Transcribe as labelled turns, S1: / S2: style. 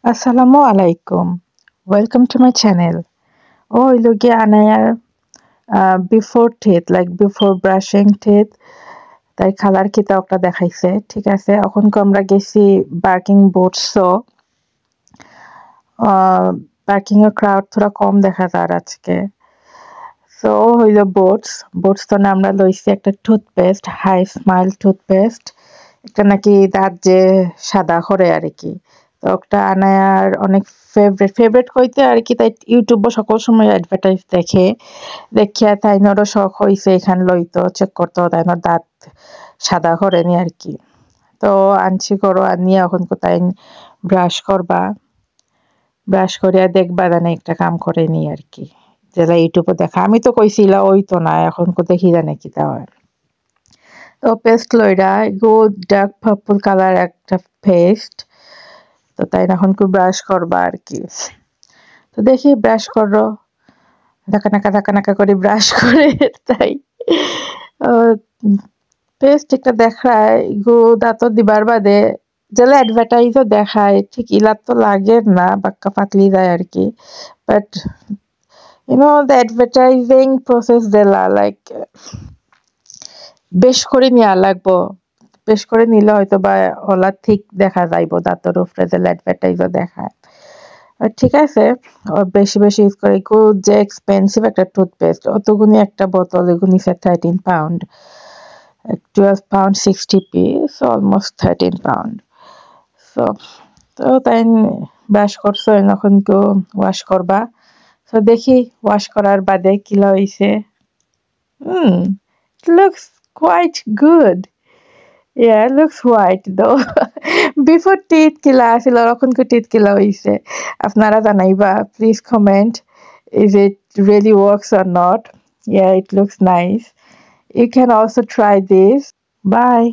S1: Assalamu alaikum. Welcome to my channel. হইলো গিয়ে আনায়ার before teeth like before brushing teeth তাই খালার কিতাবটা দেখাইছে ঠিক আছে এখন আমরা গেছি বার্কিং বুটসো বার্কিং এর ক্রাউড থোড়া কম দেখা যায় আজকে সো হইলো বুটস তো না আমরা লইছি একটা টুথপেস্ট হাই স্মাইল টুথপেস্ট এটা নাকি দাঁত যে সাদা করে আর কি তো একটা আনায়ার অনেক ফেভারিট কইতে আর কি তাই ইউটিউবে সকল সময় অ্যাডভার্টাইজ দেখে দেখিয়া তাই নরও শখ হইছে এখান লইতো চেক করতো তাই দাঁত সাদা করেনি আর কি তো আনছি করো আনিয়া এখন কোথায় ব্রাশ করবা ব্রাশ করিয়া দেখবা জানে একটা কাম করে নি আর কি যেটা ইউটিউবে দেখা আমি তো কইছিলা ওই তো না এখন দেখি জানে কি তা হয় তো পেস্ট লইরা গুড ডার্ক পার্পল কালার একটা পেস্ট তো তাই এখন ব্রাশ করবা আর কি তো দেখি ব্রাশ করো ধাকা নাকা করে ব্রাশ করে তাই পেস্ট একটা দেখায় গো দাঁত দিবার বাদে যেলা অ্যাডভার্টাইজও দেখায় ঠিক ইলা তো লাগে না বাক্কা পাতলি যায় আর কি বাট the advertising process যেলা লাইক বেশ করে নেওয়া লাগবো বেশ করে নিলে হয়তো বা ওলা ঠিক দেখা যাইব দাঁতের উপরে যেলা অ্যাডভার্টাইজও দেখায় ঠিক আছে বেশি বেশি ইউজ করে গুড যে এক্সপেন্সিভ একটা টুথপেস্ট অতগুনি একটা বোতল এগুলো নিছে 13 pound 12 pound 60p so almost 13 pound so তো তাই ব্রাশ করছো এখন কেউ ওয়াশ করবা তো দেখি ওয়াশ করার বাদে কি হইছে it looks quite good yeah it looks white though before teeth kila আছিল এখন কো teeth kila হইছে আপনারা জানাইবা please comment is it really works or not yeah it looks nice you can also try this bye